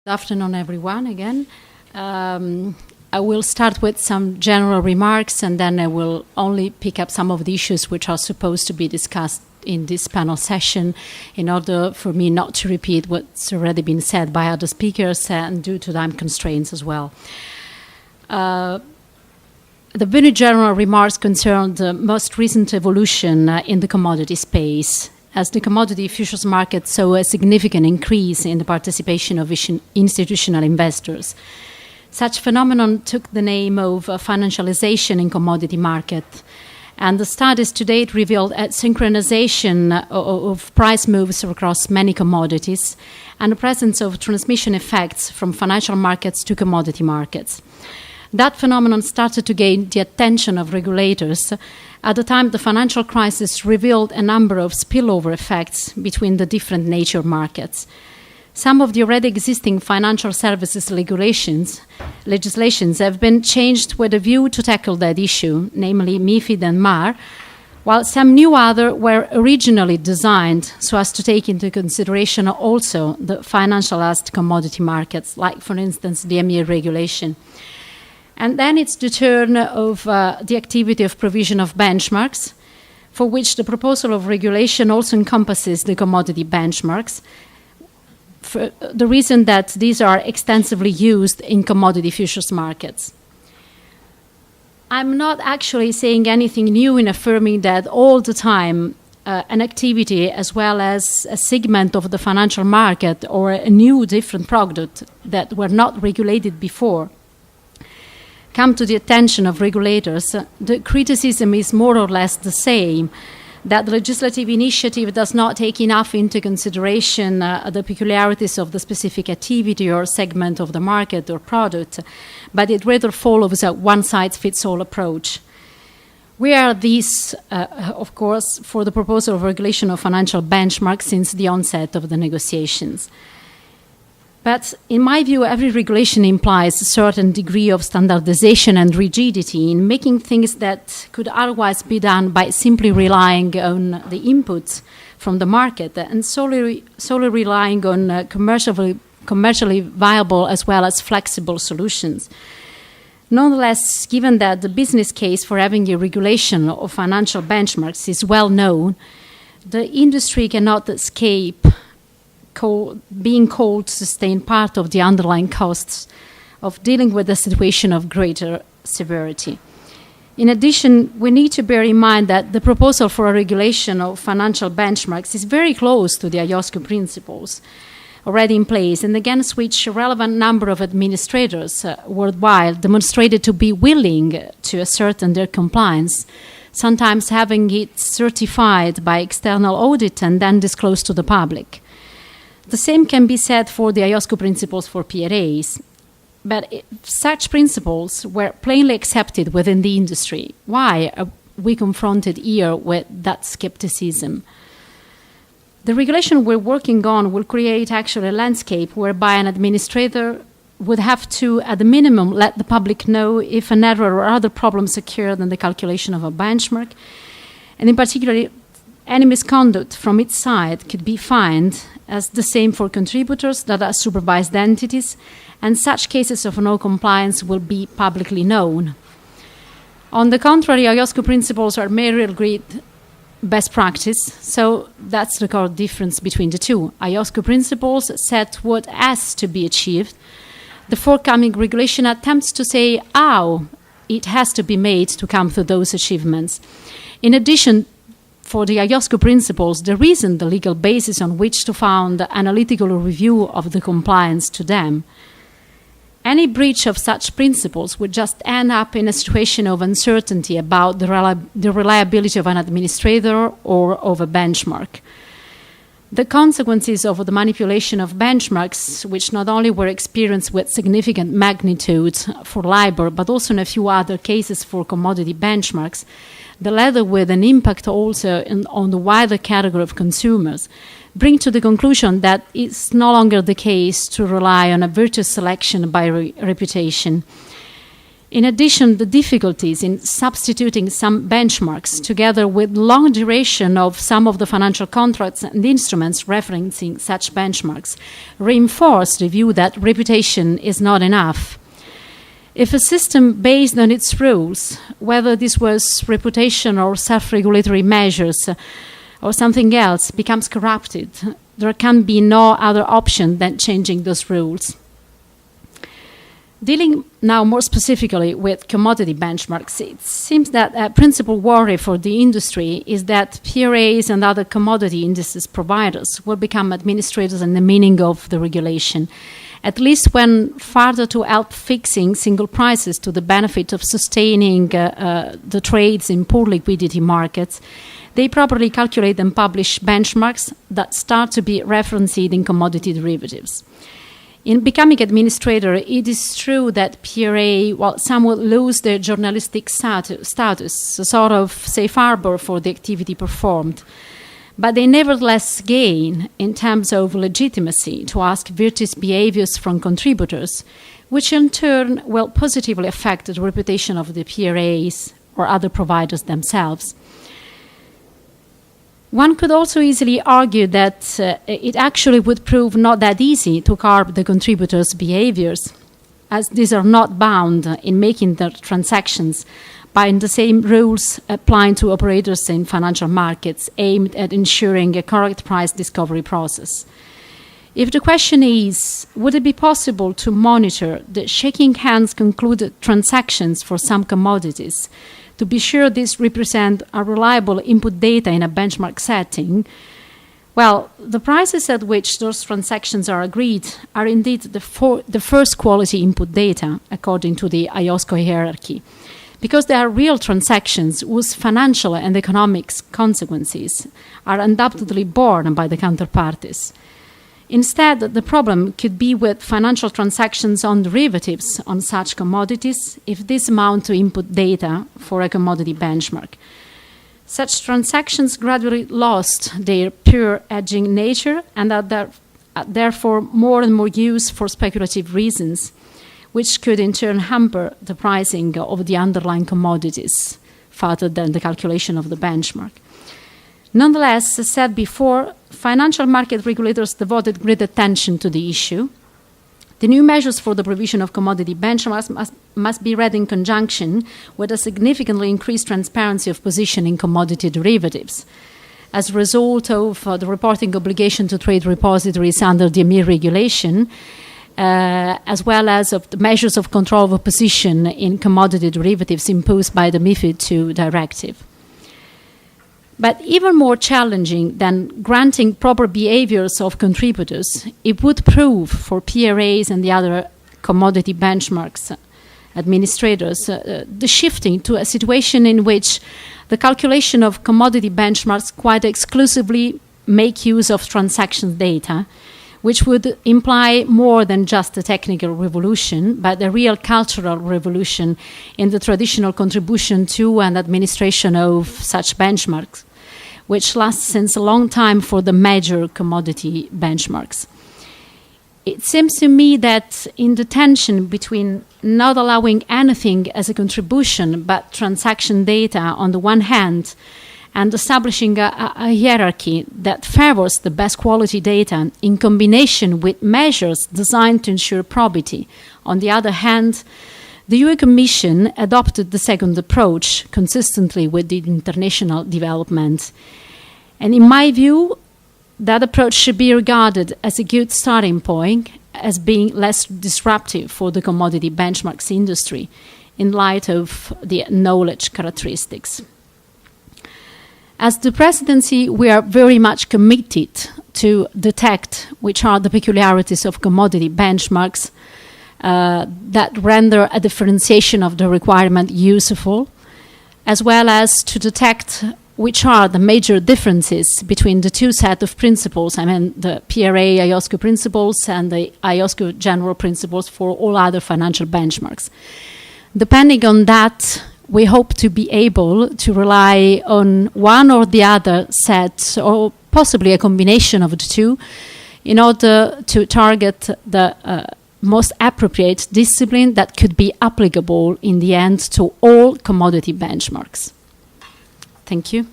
Good afternoon, everyone, again. I will start with some general remarks, and then I will only pick up some of the issues which are supposed to be discussed in this panel session in order for me not to repeat what's already been said by other speakers and due to time constraints as well. The very general remarks concern the most recent evolution in the commodity space, as the commodity futures market saw a significant increase in the participation of institutional investors. Such phenomenon took the name of financialization in commodity market, and the studies to date revealed a synchronization of price moves across many commodities and the presence of transmission effects from financial markets to commodity markets. That phenomenon started to gain the attention of regulators at the time the financial crisis revealed a number of spillover effects between the different nature markets. Some of the already existing financial services legislations have been changed with a view to tackle that issue, namely MiFID and MAR, while some new other were originally designed so as to take into consideration also the financialized commodity markets, like, for instance, the EMIR regulation. And then it's the turn of the activity of provision of benchmarks, for which the proposal of regulation also encompasses the commodity benchmarks, for the reason that these are extensively used in commodity futures markets. I'm not actually saying anything new in affirming that all the time an activity as well as a segment of the financial market or a new different product that were not regulated before come to the attention of regulators. The criticism is more or less the same, that the legislative initiative does not take enough into consideration the peculiarities of the specific activity or segment of the market or product, but it rather follows a one-size-fits-all approach. We are this, of course, for the proposal of regulation of financial benchmarks since the onset of the negotiations. But in my view, every regulation implies a certain degree of standardization and rigidity in making things that could otherwise be done by simply relying on the inputs from the market and solely relying on commercially viable as well as flexible solutions. Nonetheless, given that the business case for having a regulation of financial benchmarks is well known, the industry cannot escape being called to sustain part of the underlying costs of dealing with a situation of greater severity. In addition, we need to bear in mind that the proposal for a regulation of financial benchmarks is very close to the IOSCO principles already in place, and against which a relevant number of administrators worldwide demonstrated to be willing to ascertain their compliance, sometimes having it certified by external audit and then disclosed to the public. The same can be said for the IOSCO principles for PRAs, but such principles were plainly accepted within the industry. Why are we confronted here with that skepticism? The regulation we're working on will create actually a landscape whereby an administrator would have to, at the minimum, let the public know if an error or other problems occurred in the calculation of a benchmark, and in particular, any misconduct from its side could be fined, as the same for contributors that are supervised entities, and such cases of no compliance will be publicly known. On the contrary, IOSCO principles are merely agreed best practice, so that's the core difference between the two. IOSCO principles set what has to be achieved. The forthcoming regulation attempts to say how it has to be made to come to those achievements. In addition, for the IOSCO principles, there isn't the legal basis on which to found analytical review of the compliance to them. Any breach of such principles would just end up in a situation of uncertainty about the reliability of an administrator or of a benchmark. The consequences of the manipulation of benchmarks, which not only were experienced with significant magnitude for LIBOR, but also in a few other cases for commodity benchmarks, the latter with an impact also on the wider category of consumers, bring to the conclusion that it's no longer the case to rely on a virtuous selection by reputation. In addition, the difficulties in substituting some benchmarks, together with long duration of some of the financial contracts and instruments referencing such benchmarks, reinforce the view that reputation is not enough. If a system based on its rules, whether this was reputation or self-regulatory measures or something else, becomes corrupted, there can be no other option than changing those rules. Dealing now more specifically with commodity benchmarks, it seems that a principal worry for the industry is that PRAs and other commodity indices providers will become administrators in the meaning of the regulation, at least when further to help fixing single prices to the benefit of sustaining the trades in poor liquidity markets. They properly calculate and publish benchmarks that start to be referenced in commodity derivatives. In becoming administrator, it is true that PRA, while some will lose their journalistic status, a sort of safe harbor for the activity performed, but they nevertheless gain in terms of legitimacy to ask virtuous behaviors from contributors, which in turn will positively affect the reputation of the PRAs or other providers themselves. One could also easily argue that it actually would prove not that easy to curb the contributors' behaviors, as these are not bound in making their transactions by the same rules applying to operators in financial markets aimed at ensuring a correct price discovery process. If the question is, would it be possible to monitor the shaking hands concluded transactions for some commodities, to be sure these represent a reliable input data in a benchmark setting? Well, the prices at which those transactions are agreed are indeed the first quality input data, according to the IOSCO hierarchy, because they are real transactions whose financial and economic consequences are undoubtedly borne by the counterparties. Instead, the problem could be with financial transactions on derivatives on such commodities if these amount to input data for a commodity benchmark. Such transactions gradually lost their pure hedging nature and are therefore more and more used for speculative reasons, which could in turn hamper the pricing of the underlying commodities further than the calculation of the benchmark. Nonetheless, as said before, financial market regulators devoted great attention to the issue. The new measures for the provision of commodity benchmarks must be read in conjunction with a significantly increased transparency of position in commodity derivatives. As a result of the reporting obligation to trade repositories under the EMIR regulation, as well as of the measures of control of position in commodity derivatives imposed by the MiFID II directive. But even more challenging than granting proper behaviors of contributors, it would prove for PRAs and the other commodity benchmarks administrators the shifting to a situation in which the calculation of commodity benchmarks quite exclusively make use of transaction data, which would imply more than just a technical revolution, but a real cultural revolution in the traditional contribution to and administration of such benchmarks, which lasts since a long time for the major commodity benchmarks. It seems to me that in the tension between not allowing anything as a contribution but transaction data on the one hand, and establishing a hierarchy that favors the best quality data in combination with measures designed to ensure probity, on the other hand, the EU Commission adopted the second approach consistently with the international development. And in my view, that approach should be regarded as a good starting point, as being less disruptive for the commodity benchmarks industry in light of the knowledge characteristics. As the presidency, we are very much committed to detect which are the peculiarities of commodity benchmarks that render a differentiation of the requirement useful, as well as to detect which are the major differences between the two sets of principles, the PRA IOSCO principles and the IOSCO general principles for all other financial benchmarks. Depending on that, we hope to be able to rely on one or the other set, or possibly a combination of the two, in order to target the most appropriate discipline that could be applicable in the end to all commodity benchmarks. Thank you.